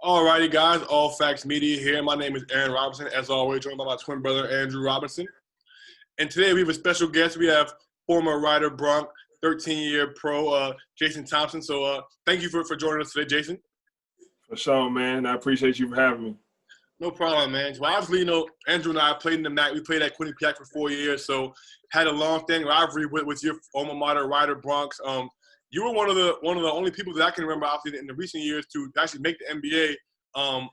Alrighty, guys. All Facts Media here. My name is Aaron Robinson. As always, joined by my twin brother, Andrew Robinson. And today we have a special guest. We have former Rider Bronc, 13-year pro, Jason Thompson. So thank you for joining us today, Jason. For sure, man. I appreciate you for having me. No problem, man. Well, obviously, Andrew and I played in the MAC. We played at Quinnipiac for 4 years, so had a long-standing rivalry with your alma mater, Rider Broncs. You were one of the only people that I can remember, obviously, in the recent years to actually make the NBA out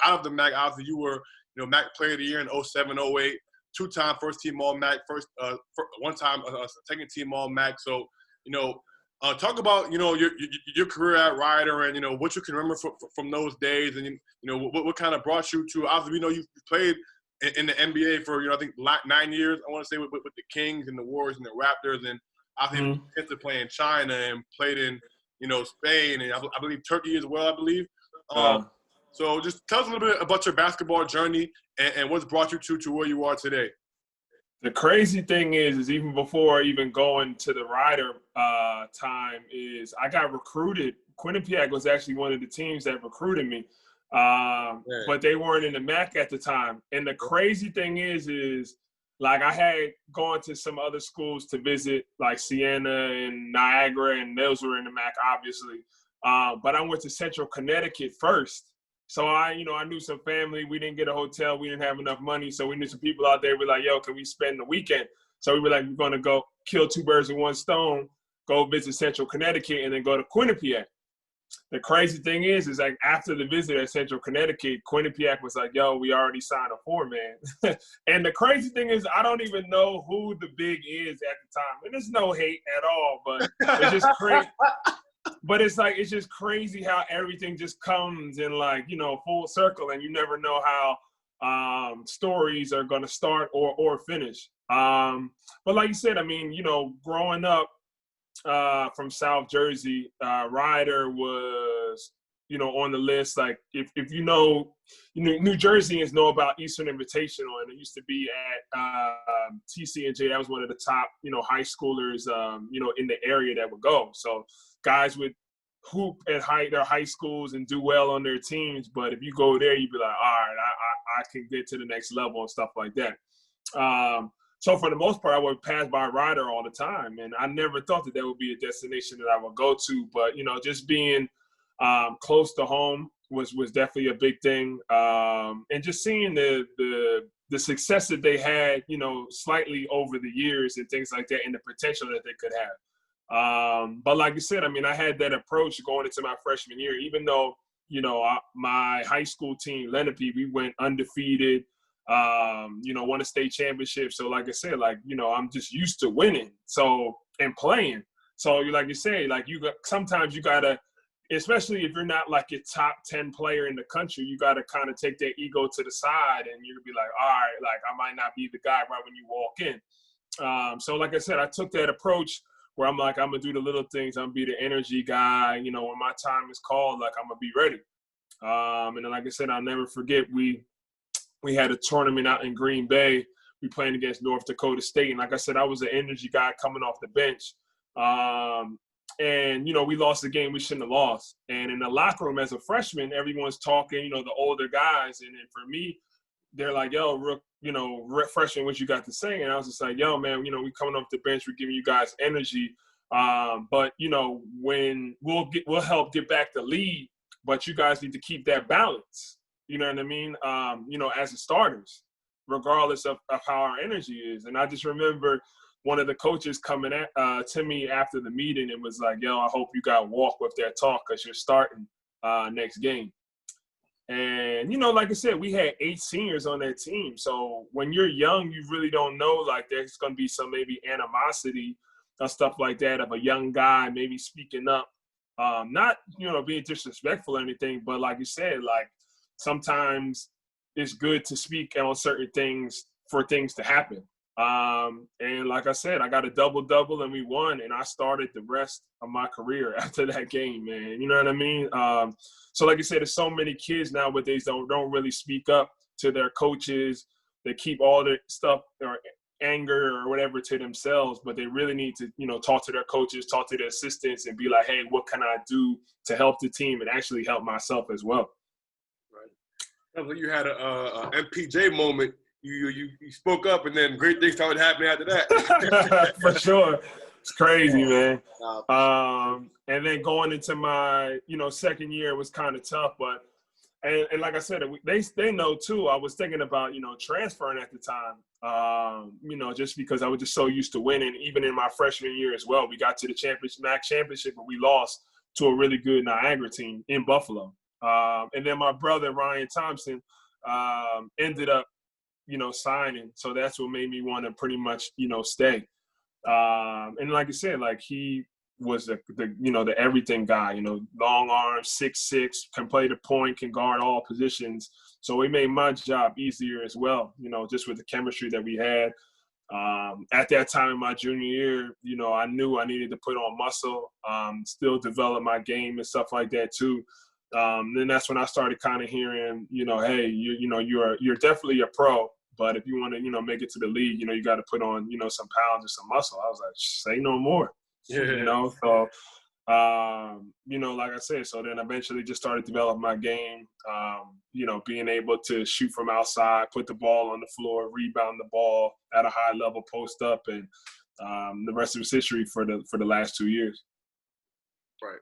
of the MAC. Obviously, you were MAC Player of the Year in 07, 08, two-time first-team All-MAC, one-time second-team All-MAC. So, talk about your career at Rider and what you can remember from those days, and what kind of brought you to. Obviously, we know you played in the NBA for I think 9 years. I want to say with the Kings and the Warriors and the Raptors, and obviously to play in China and played in Spain and I believe Turkey as well. I believe. So just tell us a little bit about your basketball journey and what's brought you to where you are today. The crazy thing is even before even going to the Rider time is I got recruited. Quinnipiac was actually one of the teams that recruited me, but they weren't in the MAC at the time. And the crazy thing is like I had gone to some other schools to visit, like Siena and Niagara, and those were in the MAC, obviously. But I went to Central Connecticut first. So I knew some family. We didn't get a hotel. We didn't have enough money. So we knew some people out there. We're like, yo, can we spend the weekend? So we were like, we're going to go kill two birds with one stone, go visit Central Connecticut, and then go to Quinnipiac. The crazy thing is like after the visit at Central Connecticut, Quinnipiac was like, yo, we already signed a four-man. And the crazy thing is I don't even know who the big is at the time. And there's no hate at all, but it's just crazy. But it's just crazy how everything just comes in full circle, and you never know how stories are going to start or finish. But like you said, I mean, growing up from South Jersey, Rider was, on the list. Like if New Jerseyans know about Eastern Invitational, and it used to be at TC&J. That was one of the top, high schoolers, in the area that would go. So guys would hoop at their high schools and do well on their teams, but if you go there, you'd be like, all right, I can get to the next level and stuff like that. So for the most part, I would pass by Rider all the time, and I never thought that would be a destination that I would go to. But just being close to home was definitely a big thing, and just seeing the success that they had, slightly over the years and things like that, and the potential that they could have. But like I said, I mean, I had that approach going into my freshman year, even though, my high school team, Lenape, we went undefeated, won a state championship. So like I said, I'm just used to winning. So, and playing. So like you say, sometimes you gotta, especially if you're not like a top 10 player in the country, you gotta kind of take that ego to the side, and you'll be like, all right, I might not be the guy right when you walk in. So like I said, I took that approach where I'm like, I'm going to do the little things. I'm going to be the energy guy. When my time is called, I'm going to be ready. And then, like I said, I'll never forget, we had a tournament out in Green Bay. We playing against North Dakota State. And like I said, I was an energy guy coming off the bench. And, we lost the game we shouldn't have lost. And in the locker room as a freshman, everyone's talking, the older guys. And then for me, they're like, yo, Rook, freshman, what you got to say? And I was just like, yo, man, we coming off the bench, we're giving you guys energy. But, when we'll help get back the lead, but you guys need to keep that balance. You know what I mean? As the starters, regardless of how our energy is. And I just remember one of the coaches coming to me after the meeting and was like, yo, I hope you got walk with that talk because you're starting next game. And, like I said, we had 8 seniors on that team. So when you're young, you really don't know, there's going to be some maybe animosity or stuff like that of a young guy maybe speaking up. Not, being disrespectful or anything, but like you said, sometimes it's good to speak on certain things for things to happen. And like I said, I got a double-double and we won, and I started the rest of my career after that game, man. You know what I mean? So like I said, there's so many kids nowadays don't really speak up to their coaches. They keep all the stuff or anger or whatever to themselves, but they really need to, talk to their coaches, talk to their assistants, and be like, hey, what can I do to help the team and actually help myself as well? Sounds like you had a MPJ moment. You spoke up, and then great things started happening after that. For sure. It's crazy, man. Nah, And then going into my, second year was kind of tough, but and like I said, they know too. I was thinking about, transferring at the time, just because I was just so used to winning. Even in my freshman year as well, we got to the MAC championship, but we lost to a really good Niagara team in Buffalo. And then my brother, Ryan Thompson, ended up, signing. So that's what made me want to pretty much, stay. And like I said, like he was the everything guy, long arms, 6'6", can play the point, can guard all positions. So it made my job easier as well, just with the chemistry that we had. At that time in my junior year, I knew I needed to put on muscle, still develop my game and stuff like that too. Then that's when I started kind of hearing, hey, you're definitely a pro, but if you want to, make it to the league, you got to put on, some pounds or some muscle. I was like, say no more. yeah. So, like I said, so then eventually just started developing my game, being able to shoot from outside, put the ball on the floor, rebound the ball at a high level, post up, and the rest of it's history for the last 2 years. Right.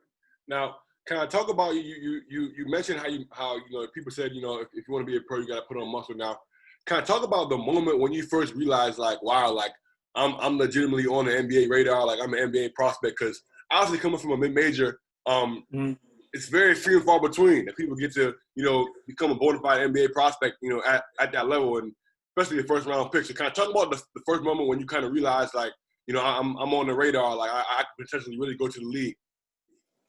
Now, can I talk about you mentioned how people said, if you want to be a pro, you got to put on muscle. Now, can I talk about the moment when you first realized, like, wow, like I'm legitimately on the NBA radar, like I'm an NBA prospect? Because obviously coming from a mid-major, it's very few and far between that people get to, become a bona fide NBA prospect, at that level, and especially the first round pick. So can I talk about the first moment when you kind of realized, like, I'm on the radar, like I could potentially really go to the league?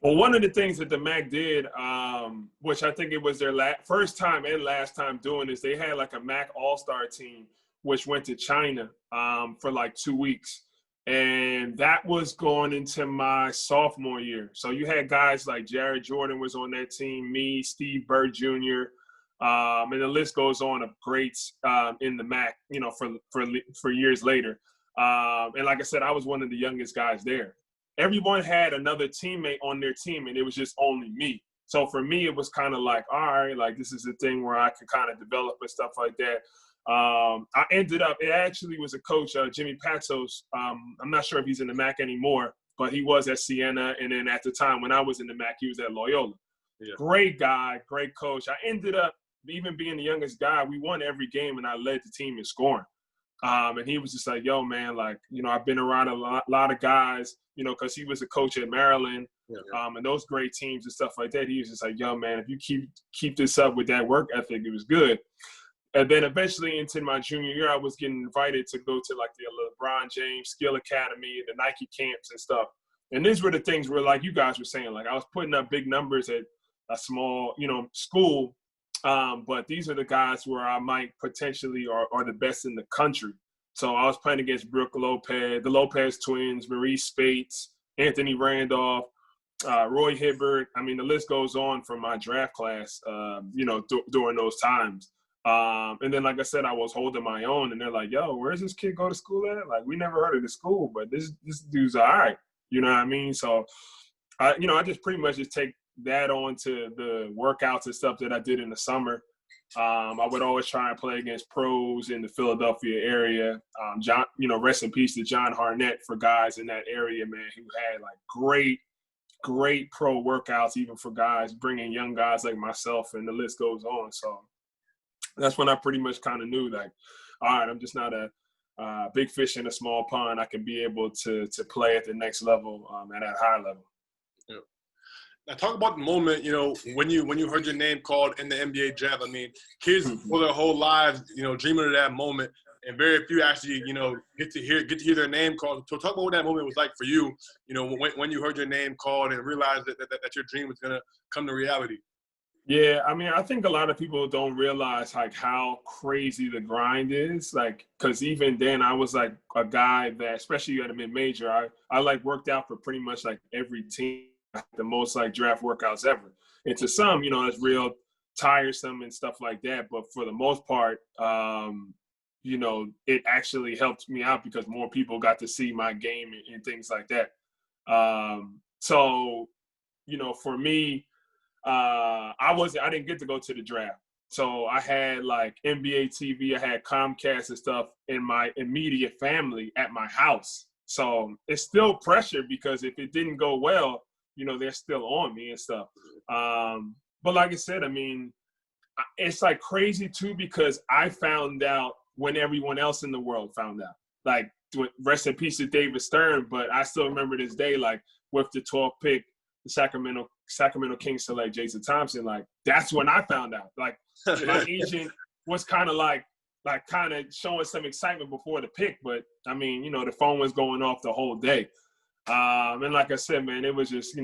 Well, one of the things that the MAC did, which I think it was their first time and last time doing this, they had like a MAC All-Star team, which went to China for like 2 weeks. And that was going into my sophomore year. So you had guys like Jared Jordan was on that team, me, Steve Bird Jr., and the list goes on of greats in the MAC, for years later. And like I said, I was one of the youngest guys there. Everyone had another teammate on their team, and it was just only me. So for me, it was kind of like, all right, like this is a thing where I could kind of develop and stuff like that. I ended up, it actually was a coach, Jimmy Patsos. I'm not sure if he's in the MAC anymore, but he was at Siena. And then at the time when I was in the MAC, he was at Loyola. Yeah. Great guy, great coach. I ended up even being the youngest guy. We won every game, and I led the team in scoring. And he was just like, yo, man, like, I've been around a lot of guys, because he was a coach at Maryland, and those great teams and stuff like that. He was just like, yo, man, if you keep this up with that work ethic, it was good. And then eventually into my junior year, I was getting invited to go to like the LeBron James Skill Academy, the Nike camps and stuff. And these were the things where, like you guys were saying, like I was putting up big numbers at a small, school. But these are the guys where I might potentially are the best in the country. So I was playing against Brooke Lopez, the Lopez twins, Maurice Spates, Anthony Randolph, Roy Hibbert. I mean, the list goes on from my draft class, during those times. And then, like I said, I was holding my own, and they're like, yo, where's this kid go to school at? Like, we never heard of the school, but this dude's all right. You know what I mean? So, I just pretty much just take that on to the workouts and stuff that I did in the summer. I would always try and play against pros in the Philadelphia area. John, rest in peace to John Harnett for guys in that area, man, who had like great pro workouts, even for guys, bringing young guys like myself, and the list goes on. So that's when I pretty much kind of knew, like, all right, I'm just not a big fish in a small pond. I can be able to play at the next level, at that high level. Yeah. Now talk about the moment, when you heard your name called in the NBA draft. I mean, kids for their whole lives, dreaming of that moment, and very few actually, get to hear their name called. So talk about what that moment was like for you, when you heard your name called and realized that your dream was gonna come to reality. Yeah, I mean, I think a lot of people don't realize like how crazy the grind is. Like, because even then I was like a guy that, especially at a mid-major, I like worked out for pretty much like every team, the most like draft workouts ever. And to some, it's real tiresome and stuff like that. But for the most part, it actually helped me out because more people got to see my game and things like that. So, for me, I didn't get to go to the draft. So I had like NBA TV, I had Comcast and stuff in my immediate family at my house. So it's still pressure because if it didn't go well, they're still on me and stuff. But like I said, I mean, it's like crazy too because I found out when everyone else in the world found out. Like, rest in peace to David Stern, but I still remember this day, like with the 12th pick, the Sacramento Kings select Jason Thompson. Like, that's when I found out. Like, my agent was kind of kind of showing some excitement before the pick, but I mean, the phone was going off the whole day. And like I said, man, it was just,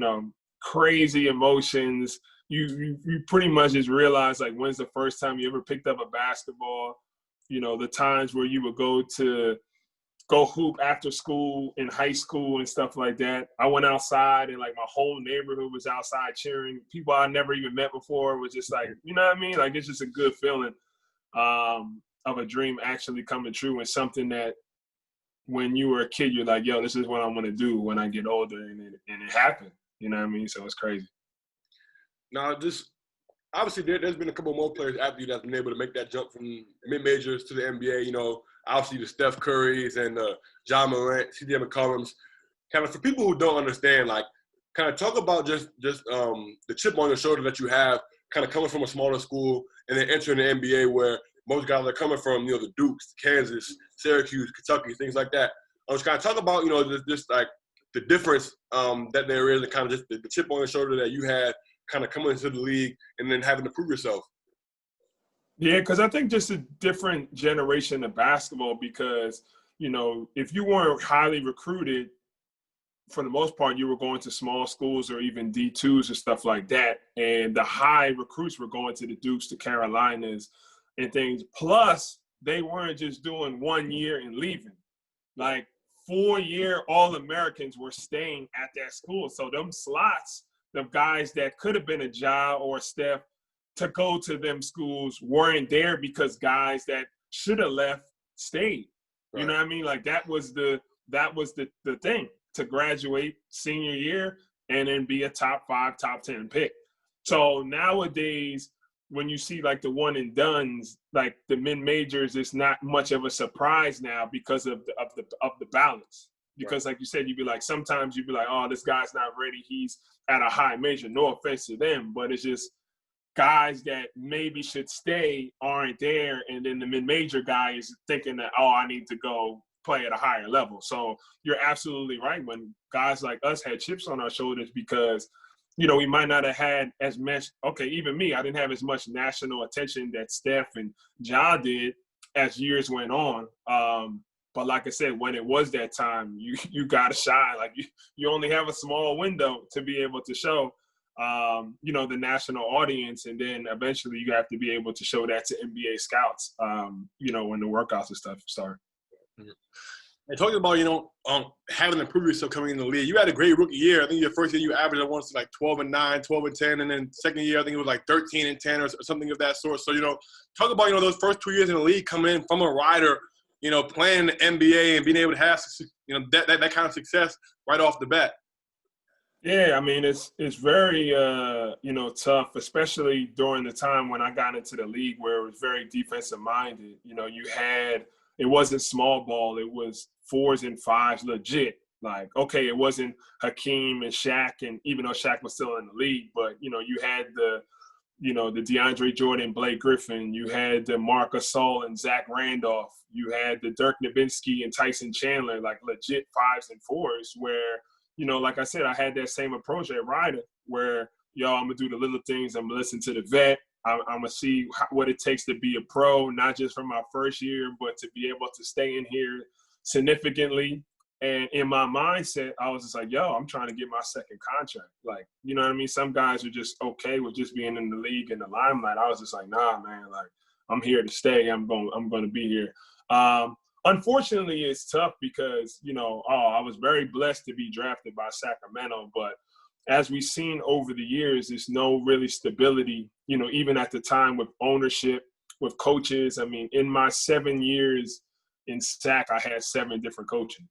crazy emotions. You pretty much just realize, like, when's the first time you ever picked up a basketball? The times where you would go hoop after school in high school and stuff like that. I went outside and like my whole neighborhood was outside cheering. People I never even met before was just like, you know what I mean? Like, it's just a good feeling of a dream actually coming true, and something that when you were a kid, you're like, yo, this is what I want to do when I get older, and it happened. You know what I mean? So it's crazy. Now, just obviously there's been a couple more players after you that's been able to make that jump from mid-majors to the NBA, obviously the Steph Currys and John Morant, CJ McCollums. Kind of for people who don't understand, like, kind of talk about just the chip on your shoulder that you have, kind of coming from a smaller school and then entering the NBA where most guys are coming from, the Dukes, Kansas, Syracuse, Kentucky, things like that. I was kind of talk about, just like the difference that there is, and kind of just the chip on your shoulder that you had kind of coming into the league and then having to prove yourself. Yeah, because I think just a different generation of basketball because, if you weren't highly recruited, for the most part, you were going to small schools or even D2s or stuff like that. And the high recruits were going to the Dukes, the Carolinas, and things. Plus, they weren't just doing 1 year and leaving. Like, 4-year All-Americans were staying at that school. So them slots, the guys that could have been a Ja or a Steph to go to them schools weren't there because guys that should have left stayed. Right. You know what I mean? Like, that was the thing, to graduate senior year and then be a top 5, top 10 pick. So nowadays, when you see like the one and dones, like the mid-majors, it's not much of a surprise now because of the balance. Because like you said, sometimes you'd be like, oh, this guy's not ready. He's at a high major. No offense to them, but it's just guys that maybe should stay aren't there. And then the mid-major guy is thinking that, oh, I need to go play at a higher level. So you're absolutely right. When guys like us had chips on our shoulders because, we might not have had as much, even me, I didn't have as much national attention that Steph and Ja did as years went on. But like I said, when it was that time, you got to shine. Like you only have a small window to be able to show, the national audience. And then eventually you have to be able to show that to NBA scouts, when the workouts and stuff start. Mm-hmm. And talking about, having to prove yourself coming in the league, you had a great rookie year. I think your first year you averaged, I want to say, like 12-9, 12-10, and then second year I think it was like 13-10 or something of that sort. So, talk about, those first 2 years in the league coming in from a rider, playing in the NBA and being able to have, that kind of success right off the bat. Yeah, I mean, it's very, tough, especially during the time when I got into the league where it was very defensive minded. It wasn't small ball. It was 4s and 5s legit. Like, okay, it wasn't Hakeem and Shaq, and even though Shaq was still in the league, but, you had the DeAndre Jordan, Blake Griffin. You had the Marc Gasol and Zach Randolph. You had the Dirk Nowitzki and Tyson Chandler, like legit 5s and 4s where, like I said, I had that same approach at Ryder where, I'm going to do the little things. I'm going to listen to the vet. I'm going to see what it takes to be a pro, not just from my first year, but to be able to stay in here significantly. And in my mindset, I was just like, I'm trying to get my second contract. Like, you know what I mean? Some guys are just okay with just being in the league in the limelight. I was just like, nah, man, like, I'm here to stay. I'm going to be here. Unfortunately, it's tough because, I was very blessed to be drafted by Sacramento, but as we've seen over the years, there's no really stability, even at the time with ownership, with coaches. I mean, in my 7 years in Sac, I had 7 different coaches.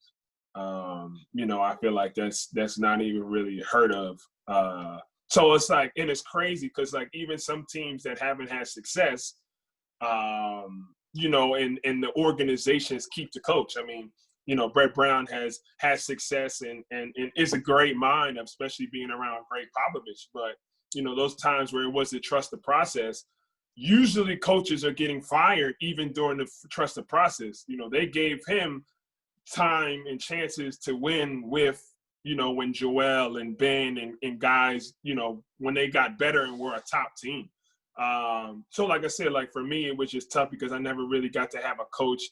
I feel like that's not even really heard of. So it's like, and it's crazy because like even some teams that haven't had success, you know, and the organizations keep the coach. I mean, you know, Brett Brown has had success and is a great mind, especially being around Greg Popovich. But, you know, those times where it was to trust the process, usually coaches are getting fired even during the trust the process. You know, they gave him time and chances to win with, you know, when Joel and Ben and guys, you know, when they got better and were a top team. So like I said, like for me, it was just tough because I never really got to have a coach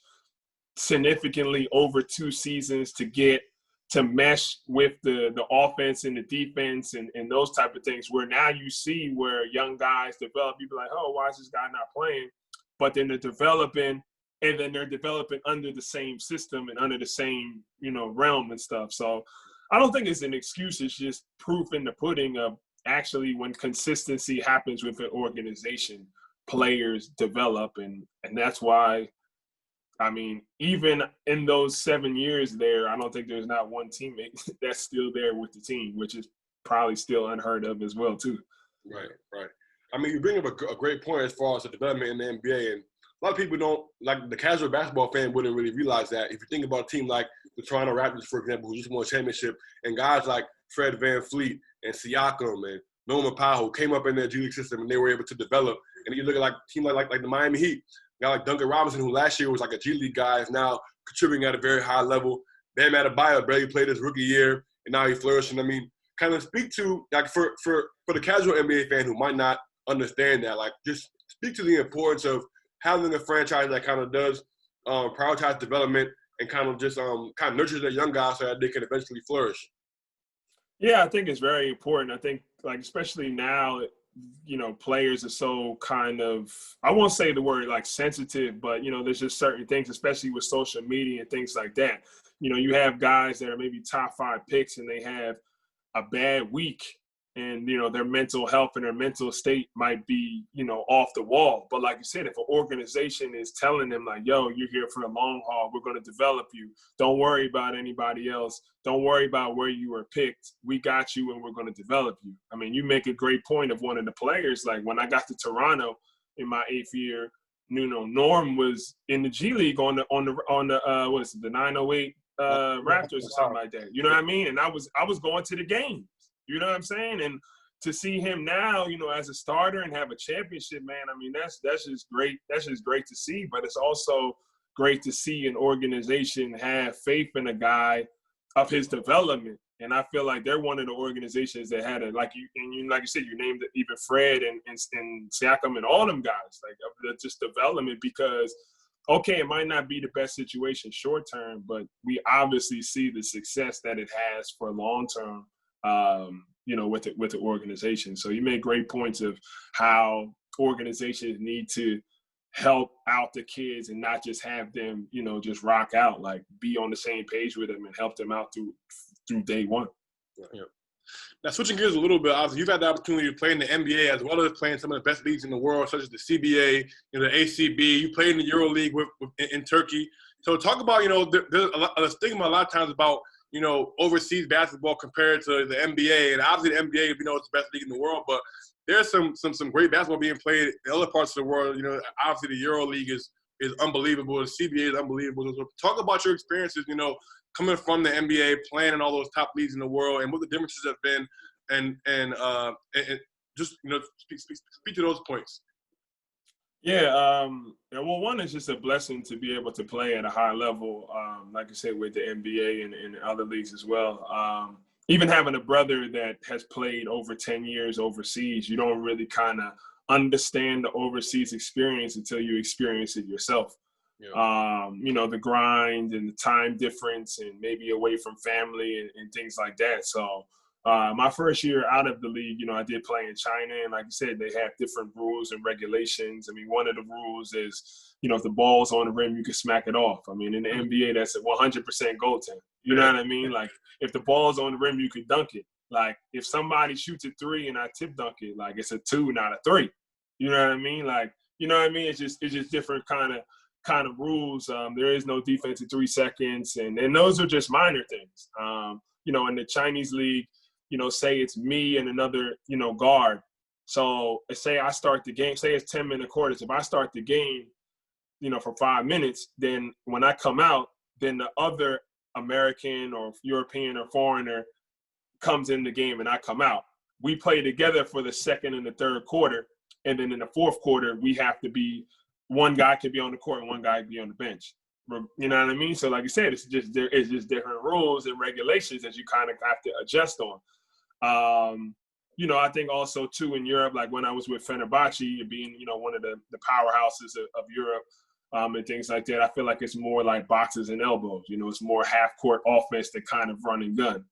significantly over 2 seasons to get to mesh with the offense and the defense and those type of things, where now you see where young guys develop. You be like, oh, why is this guy not playing? But then they're developing, and then they're developing under the same system and under the same, you know, realm and stuff. So I don't think it's an excuse. It's just proof in the pudding of actually when consistency happens with an organization, players develop. And that's why, I mean, even in those 7 years there, I don't think there's not one teammate that's still there with the team, which is probably still unheard of as well, too. Right. I mean, you bring up a great point as far as the development in the NBA. And a lot of people don't, like the casual basketball fan wouldn't really realize that. If you think about a team like the Toronto Raptors, for example, who just won a championship, and guys like Fred VanVleet and Siakam and Norman Powell came up in their G League system and they were able to develop. And you look at like a team like the Miami Heat, a guy like Duncan Robinson, who last year was like a G League guy, is now contributing at a very high level. Bam Adebayo barely played his rookie year, and now he's flourishing. I mean, kind of speak to, like, for the casual NBA fan who might not understand that, like, just speak to the importance of having a franchise that kind of does prioritize development and kind of just kind of nurtures their young guys so that they can eventually flourish. Yeah, I think it's very important. I think, like, especially now, you know, players are so kind of, I won't say the word like sensitive, but, you know, there's just certain things, especially with social media and things like that. You know, you have guys that are maybe top 5 picks and they have a bad week, and, you know, their mental health and their mental state might be, you know, off the wall. But like you said, if an organization is telling them like, yo, you're here for the long haul, we're going to develop you. Don't worry about anybody else. Don't worry about where you were picked. We got you and we're going to develop you. I mean, you make a great point of one of the players. Like when I got to Toronto in my 8th year, you know, Norm was in the G League on the what is it, the 908 Raptors or something like that. You know what I mean? And I was going to the games. You know what I'm saying? And to see him now, you know, as a starter and have a championship, man, I mean, that's just great. That's just great to see. But it's also great to see an organization have faith in a guy of his development. And I feel like they're one of the organizations that had it, like you said, you named even Fred and Siakam and all them guys, like just development, because okay, it might not be the best situation short term, but we obviously see the success that it has for long term. You know, with the organization. So you made great points of how organizations need to help out the kids and not just have them, you know, just rock out, like be on the same page with them and help them out through day one. Yeah. Now, switching gears a little bit, obviously, you've had the opportunity to play in the NBA as well as playing some of the best leagues in the world, such as the CBA, you know, the ACB. You played in the EuroLeague in Turkey. So talk about, you know, there's a stigma a lot of times about, you know, overseas basketball compared to the NBA. And obviously the NBA, you know, it's the best league in the world, but there's some great basketball being played in other parts of the world. You know, obviously the EuroLeague is unbelievable. The CBA is unbelievable. So talk about your experiences, you know, coming from the NBA, playing in all those top leagues in the world, and what the differences have been, and just, you know, speak to those points. Yeah, well, one is just a blessing to be able to play at a high level, like I said, with the NBA and other leagues as well. Even having a brother that has played over 10 years overseas, you don't really kind of understand the overseas experience until you experience it yourself. Yeah. You know, the grind and the time difference and maybe away from family and things like that. So my first year out of the league, you know, I did play in China. And like you said, they have different rules and regulations. I mean, one of the rules is, you know, if the ball's on the rim, you can smack it off. I mean, in the NBA, that's a 100% goaltend. You know what I mean? Like, if the ball's on the rim, you can dunk it. Like, if somebody shoots a 3 and I tip dunk it, like, it's a 2, not a 3. You know what I mean? Like, you know what I mean? It's just different kind of rules. There is no defense in 3 seconds. And those are just minor things. You know, in the Chinese league, say it's me and another, guard. So say I start the game, say it's 10-minute quarters. If I start the game, for 5 minutes, then when I come out, then the other American or European or foreigner comes in the game and I come out. We play together for the second and the third quarter. And then in the fourth quarter, we have to be, one guy could be on the court and one guy could be on the bench. You know what I mean? So like you said, it's just different rules and regulations that you kind of have to adjust on. I think also too in Europe, like when I was with Fenerbahce, being, one of the powerhouses of Europe, and things like that, I feel like it's more like boxes and elbows. It's more half-court offense that kind of run and gun,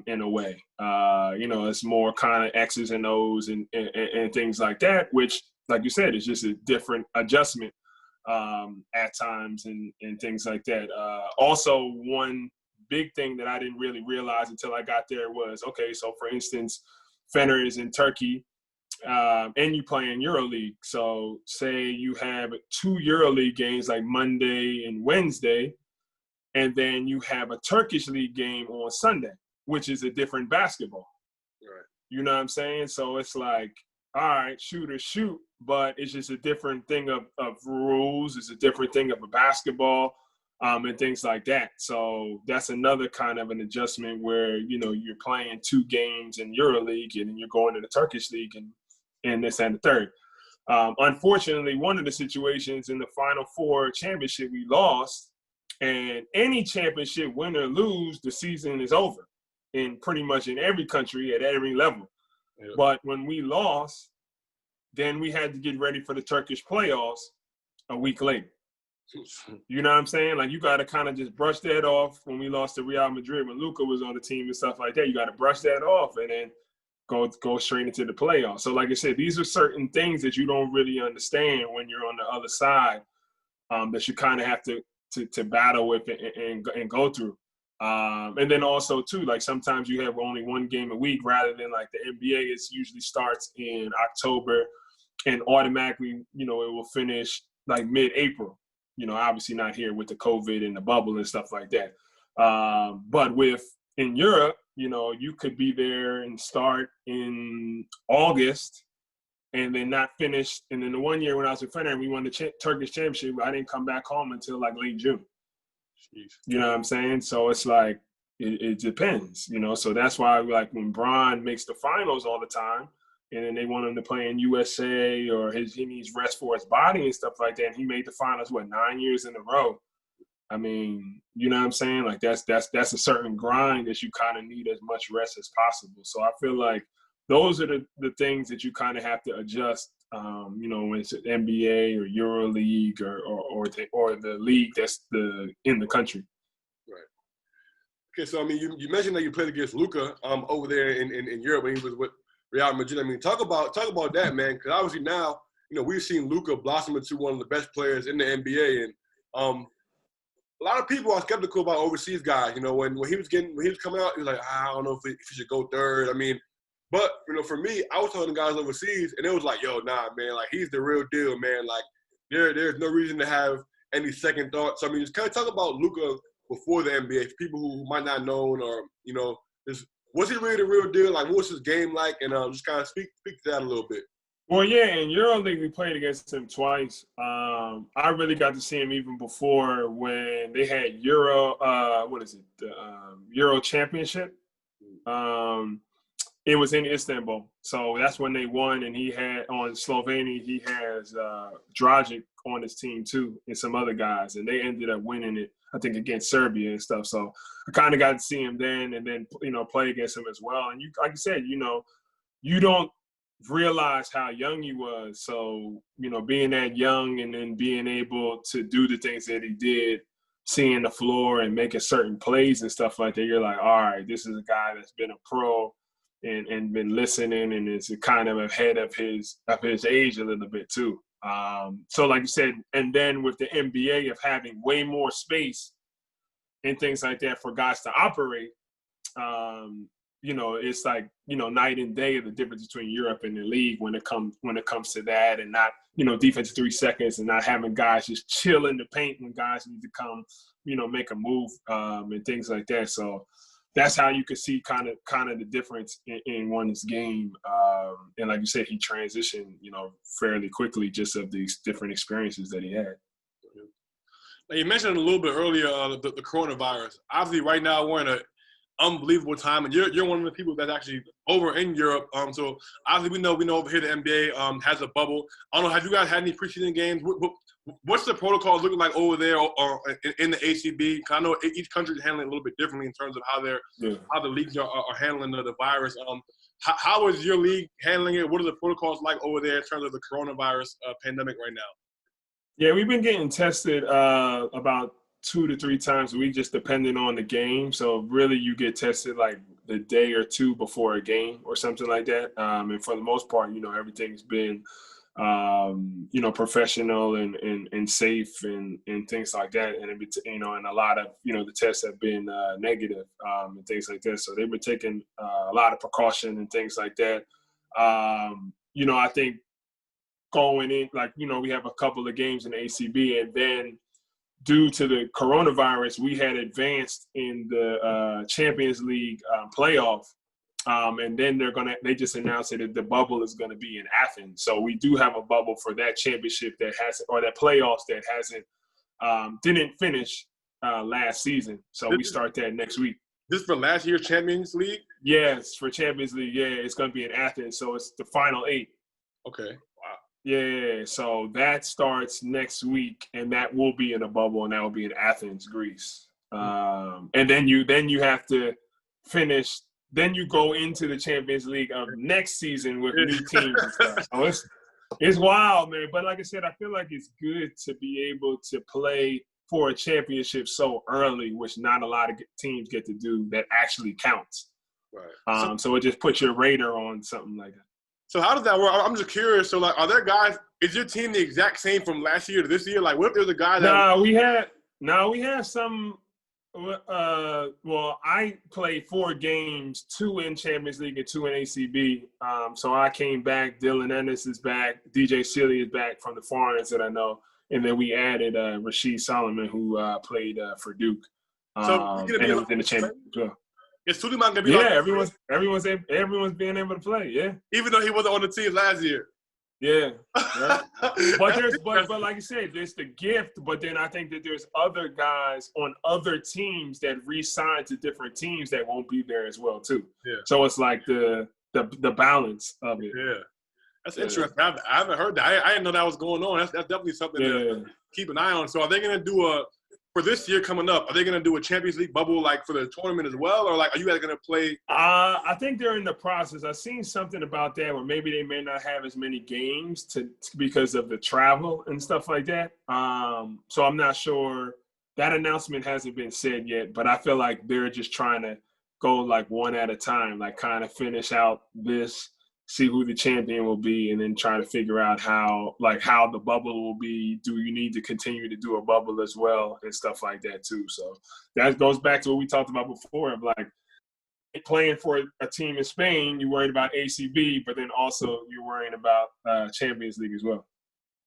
in a way. It's more kind of X's and O's and things like that, which, like you said, is just a different adjustment at times and things like that. Also, one big thing that I didn't really realize until I got there was, okay, so for instance, Fener is in Turkey, and you play in EuroLeague. So say you have 2 EuroLeague games like Monday and Wednesday, and then you have a Turkish league game on Sunday, which is a different basketball. Right. You know what I'm saying? So it's like, all right, shoot, but it's just a different thing of rules. It's a different thing of a basketball, and things like that. So that's another kind of an adjustment where, you're playing 2 games in EuroLeague and then you're going to the Turkish league and this and the third. Unfortunately, one of the situations in the Final Four championship, we lost, and any championship, win or lose, the season is over in pretty much in every country at every level. Yeah. But when we lost, then we had to get ready for the Turkish playoffs a week later. You know what I'm saying? Like, you got to kind of just brush that off. When we lost to Real Madrid, when Luka was on the team and stuff like that, you got to brush that off and then go straight into the playoffs. So like I said, these are certain things that you don't really understand when you're on the other side, that you kind of have to battle with and go through. And then also too, like sometimes you have only 1 game a week rather than like the NBA. It usually starts in October and automatically, it will finish like mid-April. Obviously not here with the COVID and the bubble and stuff like that. But in Europe, you could be there and start in August and then not finish. And then the 1 year when I was with Fener and we won the Turkish championship, I didn't come back home until like late June. Jeez. You know what I'm saying? So it's like, it depends, So that's why, like, when Bron makes the finals all the time and then they want him to play in USA or he needs rest for his body and stuff like that, and he made the finals, 9 years in a row. I mean, you know what I'm saying? Like, that's a certain grind that you kind of need as much rest as possible. So I feel like those are the things that you kind of have to adjust, when it's NBA or EuroLeague or the league that's in the country. Right. Okay, so I mean, you mentioned that you played against Luka over there in Europe when he was with Real Madrid. I mean, talk about that, man, because obviously now, we've seen Luka blossom into one of the best players in the NBA, and a lot of people are skeptical about overseas guys. When he was coming out, he was like, I don't know if he should go third. I mean, but for me, I was telling the guys overseas, and it was like, yo, nah, man, like, he's the real deal, man. Like, there's no reason to have any second thoughts. So, I mean, just kind of talk about Luka before the NBA for people who might not know, or was he really the real deal? Like, what was his game like? And just kind of speak to that a little bit. Well, yeah, in EuroLeague, we played against him twice. I really got to see him even before when they had Euro Championship. It was in Istanbul. So that's when they won, and he had on Slovenia, he has Dragic on his team too, and some other guys, and they ended up winning it, I think, against Serbia and stuff. So I kind of got to see him then, and then play against him as well. And you, like you said, you don't realize how young he was. So being that young and then being able to do the things that he did, seeing the floor and making certain plays and stuff like that, you're like, all right, this is a guy that's been a pro and been listening and is kind of ahead of his age a little bit too. So like you said, and then with the NBA of having way more space and things like that for guys to operate, it's like, night and day of the difference between Europe and the league when it comes to that, and not, defense 3 seconds and not having guys just chill in the paint when guys need to come, make a move, and things like that. So that's how you could see kind of the difference in one's game. And like you said, he transitioned, fairly quickly just of these different experiences that he had. Now, you mentioned a little bit earlier the coronavirus. Obviously, right now we're in an unbelievable time, and you're one of the people that's actually over in Europe. So obviously we know over here the NBA has a bubble. I don't know, have you guys had any preseason games? What's the protocol looking like over there or in the ACB? I know each country is handling it a little bit differently in terms of how the leagues are handling the virus. How is your league handling it? What are the protocols like over there in terms of the coronavirus pandemic right now? Yeah, we've been getting tested about 2 to 3 times a week, just depending on the game. So really, you get tested like the day or two before a game or something like that. And for the most part, everything's been, professional and safe and things like that. And and a lot of the tests have been negative and things like that. So they've been taking a lot of precaution and things like that. I think going in, we have a couple of games in the ACB, and then due to the coronavirus, we had advanced in the Champions League playoff, and then they just announced that the bubble is going to be in Athens. So we do have a bubble for that championship that playoffs that didn't finish last season. So we start that next week. This for last year's Champions League? Yes, for Champions League. Yeah, it's going to be in Athens. So it's the final 8. Okay. Yeah, so that starts next week, and that will be in a bubble, and that will be in Athens, Greece. And then you have to finish. Then you go into the Champions League of next season with new teams and stuff. So it's wild, man. But like I said, I feel like it's good to be able to play for a championship so early, which not a lot of teams get to do. That actually counts. Right. So it just puts your radar on something like that. So how does that work? I'm just curious. So, are there guys – is your team the exact same from last year to this year? Like, what if there's a guy that – we have some I played 4 games, 2 in Champions League and 2 in ACB. So I came back. Dylan Ennis is back. DJ Sealy is back from the foreigners that I know. And then we added Rasheed Solomon, who played for Duke. And it was in the championship as well. Is Suleiman gonna be? Yeah, everyone's being able to play. Yeah, even though he wasn't on the team last year. Yeah, right. but like you said, there's the gift. But then I think that there's other guys on other teams that re-sign to different teams that won't be there as well too. Yeah. So it's like the balance of it. Yeah, that's interesting. I haven't heard that. I didn't know that was going on. That's definitely something to keep an eye on. So are they gonna do for this year coming up, are they going to do a Champions League bubble like for the tournament as well? Or like, are you guys going to play? I think they're in the process. I've seen something about that where maybe they may not have as many games because of the travel and stuff like that. So I'm not sure. That announcement hasn't been said yet, but I feel like they're just trying to go like one at a time, like kind of finish out this, see who the champion will be, and then try to figure out how the bubble will be. Do you need to continue to do a bubble as well and stuff like that too? So that goes back to what we talked about before of like playing for a team in Spain, you're worried about ACB, but then also you're worrying about Champions League as well.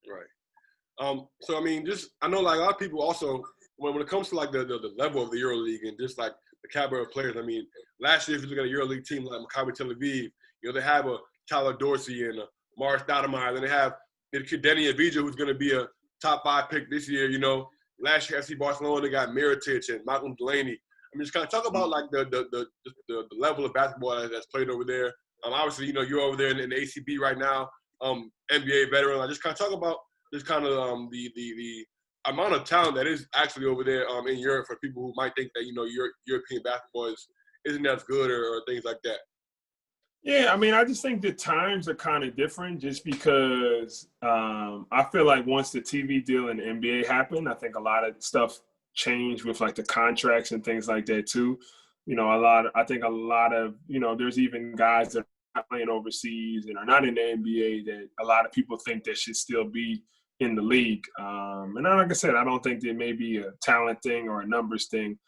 Right. So, I mean, I know like a lot of people also, when it comes to like the level of the EuroLeague and just like the caliber of players, I mean, last year if you look at a EuroLeague team like Maccabi Tel Aviv, they have a Tyler Dorsey and Morris Stoudemire. Then they have Denny Avdija, who's going to be a top 5 pick this year. Last year FC Barcelona, they got Mirotic and Malcolm Delaney. I mean, just kind of talk about like the level of basketball that's played over there. Obviously, you're over there in the ACB right now, NBA veteran. I just kind of talk about just kind of the amount of talent that is actually over there in Europe for people who might think that European basketball isn't as good or things like that. Yeah, I mean, I just think the times are kind of different just because I feel like once the TV deal in the NBA happened, I think a lot of stuff changed with like the contracts and things like that too. I think a lot of, there's even guys that are not playing overseas and are not in the NBA that a lot of people think that should still be in the league. And like I said, I don't think there may be a talent thing or a numbers thing.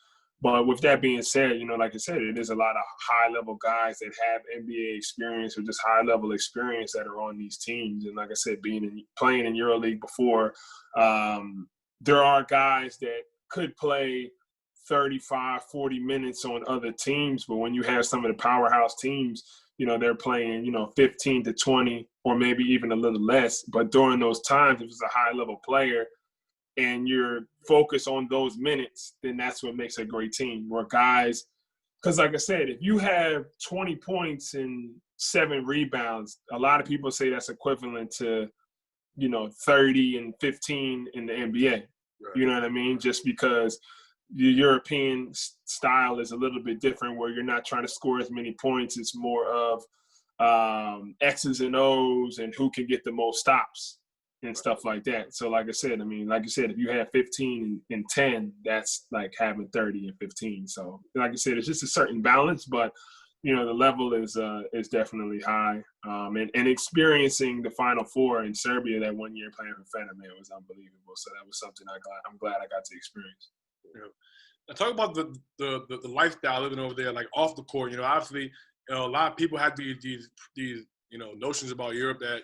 But with that being said, like I said, it is a lot of high-level guys that have NBA experience or just high-level experience that are on these teams. And like I said, playing in EuroLeague before, there are guys that could play 35, 40 minutes on other teams. But when you have some of the powerhouse teams, they're playing, 15 to 20 or maybe even a little less. But during those times, if it's a high-level player and you're focused on those minutes, then that's what makes a great team. Where guys – because like I said, if you have 20 points and 7 rebounds, a lot of people say that's equivalent to, 30 and 15 in the NBA. Right. You know what I mean? Just because the European style is a little bit different where you're not trying to score as many points. It's more of X's and O's and who can get the most stops and stuff like that. So like I said, if you have 15 and 10, that's like having 30 and 15. So like I said, it's just a certain balance, but the level is definitely high. And experiencing the Final Four in Serbia that one year playing for Fener, man, was unbelievable. So that was something I'm glad I got to experience. Yeah. Now talk about the lifestyle living over there, like off the court. Obviously, a lot of people have these notions about Europe that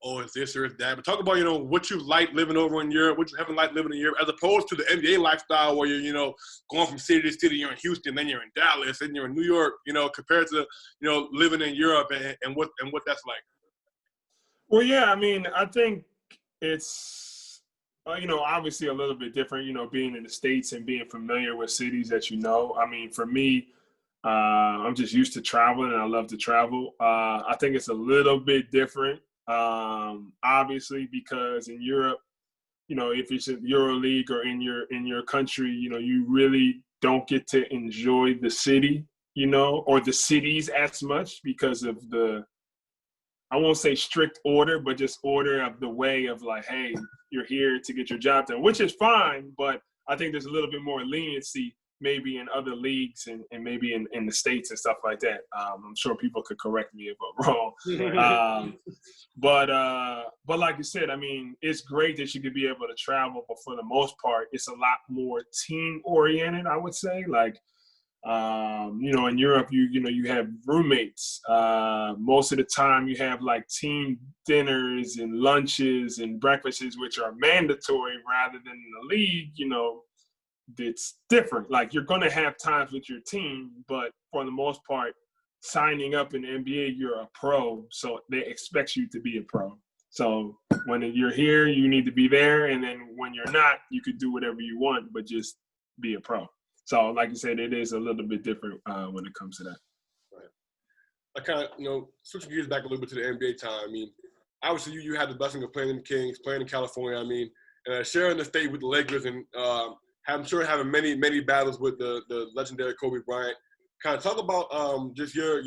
oh, it's this or it's that. But talk about, what you like living over in Europe, what you haven't liked living in Europe, as opposed to the NBA lifestyle where you're, going from city to city. You're in Houston, then you're in Dallas, then you're in New York, compared to, living in Europe and what that's like. Well, yeah, I think it's, obviously a little bit different, being in the States and being familiar with cities that for me, I'm just used to traveling and I love to travel. I think it's a little bit different. Obviously, because in Europe, if it's in EuroLeague or in your country, you really don't get to enjoy the city, or the cities as much because of I won't say strict order, but just order of the way of like, hey, you're here to get your job done, which is fine. But I think there's a little bit more leniency maybe in other leagues and maybe in the States and stuff like that. I'm sure people could correct me if I'm wrong. But like you said, it's great that you could be able to travel, but for the most part, it's a lot more team oriented, I would say. Like, in Europe, you have roommates. Most of the time you have like team dinners and lunches and breakfasts, which are mandatory rather than in the league, it's different. Like, you're going to have times with your team, but for the most part, signing up in the NBA, you're a pro, so they expect you to be a pro. So when you're here, you need to be there, and then when you're not, you could do whatever you want, but just be a pro. So like you said, it is a little bit different when it comes to that. Right. I kind of, switching gears back a little bit to the NBA time. Obviously you had the blessing of playing in the Kings, playing in California, and sharing the state with the Lakers, and I'm sure having many, many battles with the legendary Kobe Bryant. Kind of talk about just your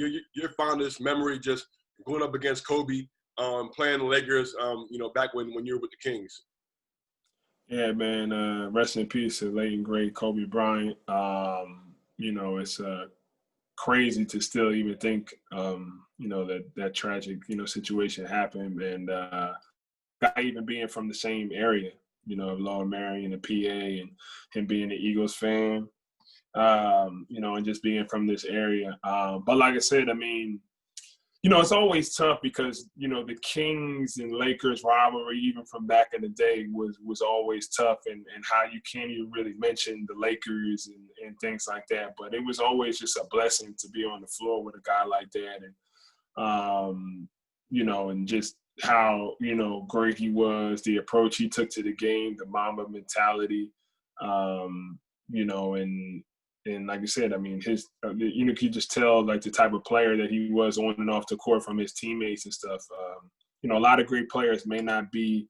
fondest memory, just going up against Kobe, playing the Lakers, back when you were with the Kings. Yeah, man. Rest in peace to late and great Kobe Bryant. It's crazy to still even think, that tragic, situation happened, and guy even being from the same area. Lower Marion, the PA, and him being an Eagles fan, and just being from this area. But like I said, it's always tough because, the Kings and Lakers rivalry, even from back in the day, was always tough, and how you can't even really mention the Lakers and things like that. But it was always just a blessing to be on the floor with a guy like that. And, and just how, great he was, the approach he took to the game, the Mamba mentality, and like I said, his, you could just tell like the type of player that he was on and off the court from his teammates and stuff. A lot of great players may not be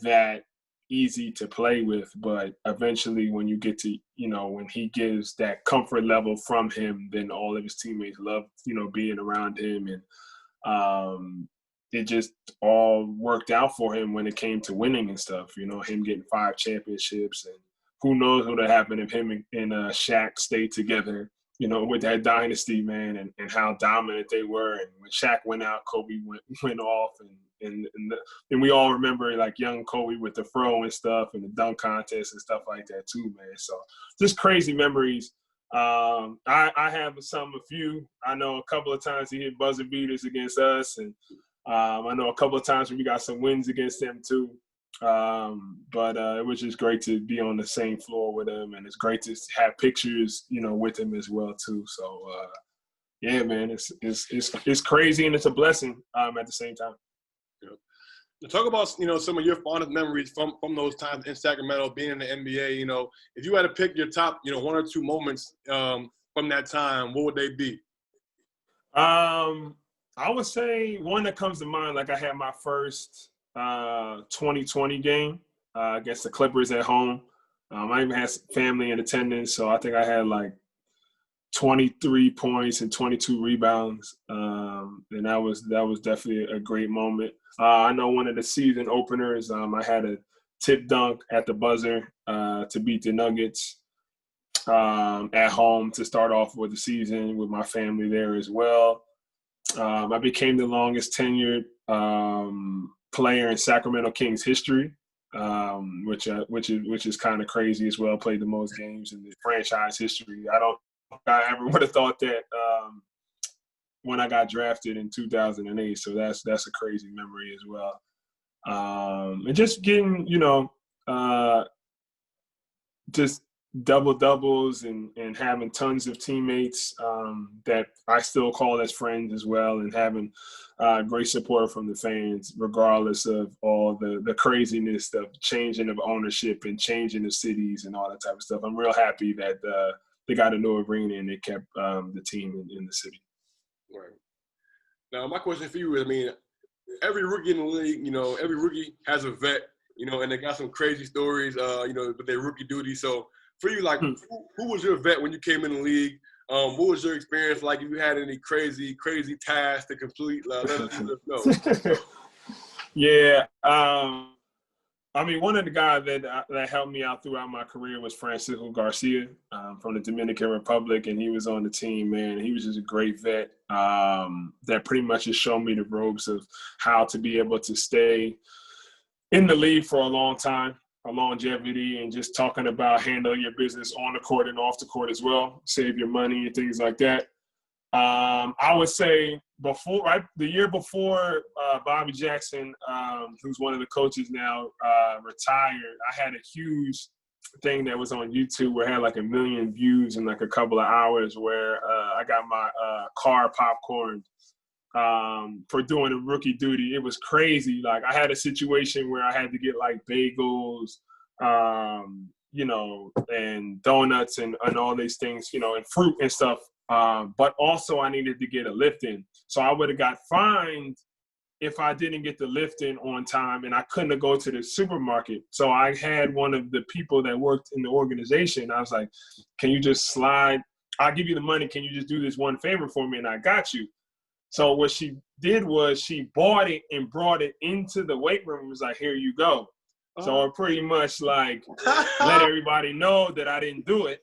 that easy to play with, but eventually when you get to, when he gives that comfort level from him, then all of his teammates love, being around him. And, it just all worked out for him when it came to winning and stuff, him getting 5 championships, and who knows what would happen if him and Shaq stayed together, with that dynasty, man, and how dominant they were. And when Shaq went out, Kobe went off, and we all remember like young Kobe with the fro and stuff and the dunk contest and stuff like that too, man. So just crazy memories. I have a few. I know a couple of times he hit buzzer beaters against us, and I know a couple of times we got some wins against them too. But it was just great to be on the same floor with him, and it's great to have pictures, with him as well too. So yeah, man, it's crazy and it's a blessing at the same time. To talk about some of your fondest memories from those times in Sacramento, being in the NBA. If you had to pick your top 1 or 2 moments from that time, what would they be? I would say one that comes to mind, like I had my first 2020 game against the Clippers at home. I even had family in attendance, so I think I had like 23 points and 22 rebounds, and that was definitely a great moment. I know one of the season openers, I had a tip dunk at the buzzer to beat the Nuggets at home to start off with the season with my family there as well. I became the longest tenured player in Sacramento Kings history, which is kind of crazy as well. Played the most games in the franchise history. I ever would have thought that when I got drafted in 2008. So that's a crazy memory as well. And just getting, just double-doubles and having tons of teammates that I still call as friends as well, and having great support from the fans, regardless of all the craziness of changing of ownership and changing of cities and all that type of stuff. I'm real happy that they got a new arena and they kept the team in the city. Right. Now, my question for you is, every rookie in the league, every rookie has a vet, and they got some crazy stories, with their rookie duty. So for you, like, who was your vet when you came in the league? What was your experience like? If you had any crazy tasks to complete, let us know. Yeah. One of the guys that helped me out throughout my career was Francisco Garcia from the Dominican Republic, and he was on the team, man. He was just a great vet that pretty much just showed me the ropes of how to be able to stay in the league for a long time, a longevity, and just talking about handling your business on the court and off the court as well, save your money and things like that. I would say the year before Bobby Jackson, who's one of the coaches now, retired, I had a huge thing that was on YouTube where I had like 1 million views in like a couple of hours, where I got my car popcorn for doing a rookie duty. It was crazy. Like, I had a situation where I had to get like bagels, and donuts and all these things, and fruit and stuff. But also I needed to get a lift in. So I would have got fined if I didn't get the lift in on time, and I couldn't go to the supermarket. So I had one of the people that worked in the organization. I was like, can you just slide? I'll give you the money. Can you just do this one favor for me? And I got you. So what she did was she bought it and brought it into the weight room and was like, here you go. So I pretty much like let everybody know that I didn't do it.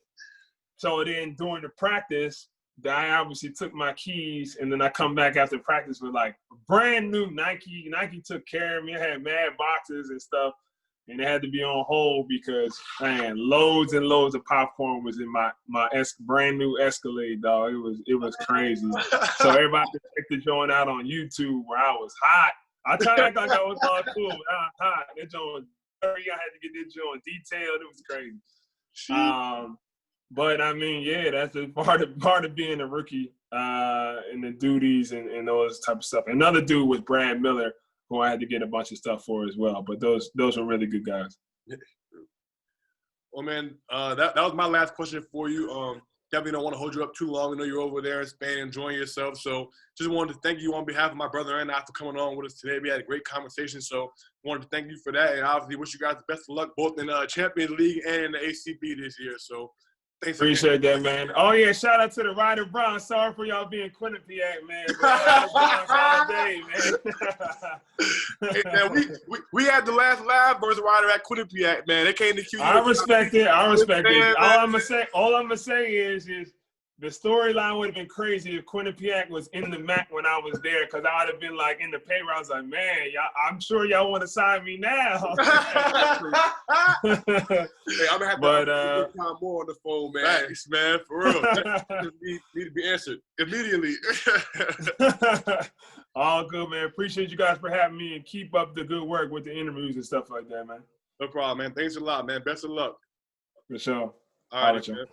So then during the practice, I obviously took my keys, and then I come back after practice with like brand new Nike. Nike took care of me. I had mad boxes and stuff, and it had to be on hold because, man, loads and loads of popcorn was in my brand new Escalade, dog. It was crazy. So everybody checked the joint out on YouTube where I was hot. I tried to act like I was all cool, but I was hot. That joint was dirty. I had to get that joint detailed. It was crazy. But that's a part of being a rookie and the duties and those type of stuff. Another dude was Brad Miller, who I had to get a bunch of stuff for as well. But those were really good guys. Well, man, that was my last question for you. Definitely don't want to hold you up too long. I know you're over there in Spain enjoying yourself. So just wanted to thank you on behalf of my brother and I for coming on with us today. We had a great conversation. So wanted to thank you for that. And obviously wish you guys the best of luck both in Champions League and in the ACB this year. So thanks. Appreciate that, man. Oh, yeah, shout out to the Ryder Brown. Sorry for y'all being Quinnipiac, man. All day, man. Hey, man, we had the last live versus Ryder at Quinnipiac, man. They came to QU. I respect it. All I'm gonna say is the storyline would have been crazy if Quinnipiac was in the MAC when I was there, because I would have been like in the paper. I was like, man, I'm sure y'all want to sign me now. Hey, I'm gonna have to time more on the phone, man. Thanks, man, for real. Need to be answered immediately. All good, man. Appreciate you guys for having me, and keep up the good work with the interviews and stuff like that, man. No problem, man. Thanks a lot, man. Best of luck. For sure. All right, man.